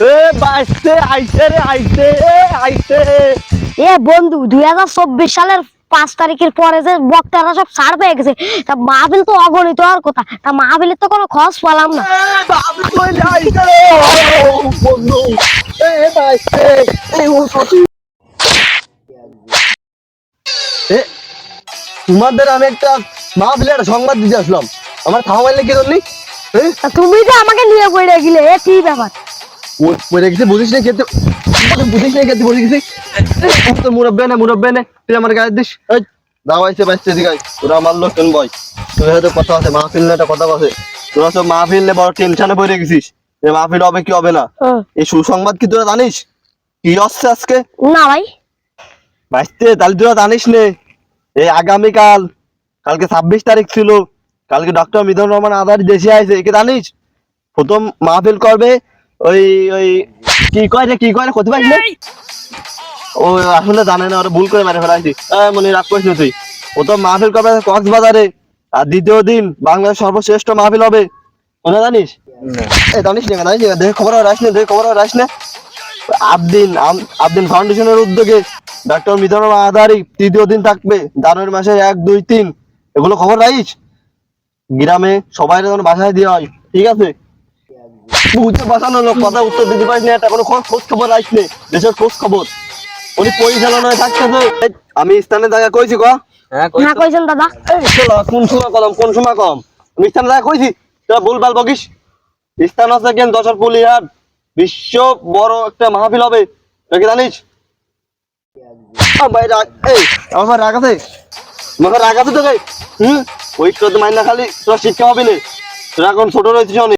এ বাইসে আইছে রে আইছে আইছে। এ বন্ধু 2024 সালের 5 তারিখের পরে যে বক্তারা সব ছাড় পেয়ে গেছে, তা মাহফিল তো অগণিত আর কথা, তা মাহফিলের তো কোনো খোঁজ পেলাম না। বাবু কই আইছে রে বন্ধু। এ বাইসে এই ও সত্যি। এ তোমাদের আমি একটা মাহফিলের সংবাদ দিতে আসলাম, আমার থামা মারলে কি জন্য? তা তুমি যে আমাকে নিয়ে পড়ে গেলে, এ কি ব্যাপার? পড়ে গেছে বুঝিস না খেতে, বুঝিস না খেতে পড়ে গেছে। তো মুরব্বে না তুই আমার গায়ে দিস। দাওয়াইছে বাইসে দিগাই তোরা আমার লোক কেন বয়, তোর হয়তো কথা আছে মাহফিল না, একটা কথা আছে। তোরা সব মাহফিল নিয়ে বড় টেনশনে পড়ে গেছিস যে মাহফিল হবে কি হবে না। এই সুসংবাদ কি তোরা জানিস কি হচ্ছে আজকে? না ভাই। বাইসতে তাহলে তোরা জানিস নে, এই আগামীকাল, কালকে 26 তারিখ ছিল, কালকে ডক্টর মিজানুর রহমান আজাদ দেশে আইছে, একে জানিস? প্রথম মাহফিল করবে ওই ওই কি কয় রে ক্ষতি পাইস না? ও আসলে জানে না, ওরা ভুল করে মেরে ফেলাইছি। মনে রাগ করিস না তুই। প্রথম মাহফিল করবে কক্সবাজারে, আর দ্বিতীয় দিন বাংলাদেশ সর্বশ্রেষ্ঠ মাহফিল হবে, ওটা জানিস? জানিস না দেখে খবর রাখিস না। আবদিন ফাউন্ডেশনের উদ্যোগে ডক্টর মিজানুর রহমান আজাদ তৃতীয় দিন থাকবে জানুয়ারি মাসের 1, 2, 3, এগুলো খবর রাখিস। গ্রামে সবাই যেন বাসায় দেওয়া হয়, ঠিক আছে? বুঝতে বাঁচানো লোক কথা উত্তর দিতে পারিস না, এটা কোনো খোঁজ খবর রাখিস নে, দেশের খোঁজ খবর উনি পরিচালনায় থাকতেছে। আমি স্থানে জায়গা কইছি ক? হ্যাঁ কইছেন দাদা। কোন সময় কম আমি স্থানে জায়গা কইছি, তোরা ভুলভাল বকিস। স্থান আছে কেন দশর পুলিহাট, বিশ্ব বড় একটা মাহফিল হবে, তুই কি জানিস? ভাই আমার রাগ আছে, আমার রাগ আছে তোকে। ওই তো মাইনা খালি তোরা শিক্ষা পাবি না, তোরা এখন ছোট রয়েছিস অনেক।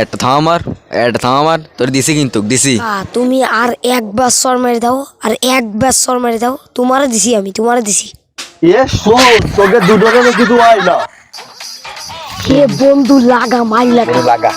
একটা থাম আমার তোর দিছি কিন্তু দিছি। তুমি আর একবার সর মেরে দাও, আর একবার সর মেরে দাও, তোমারে দিছি, আমি তোমারে দিছি। এ শোন তোকে দুটো কিছু হয় না। কে বন্ধু লাগা মাইল লাগা। লাগা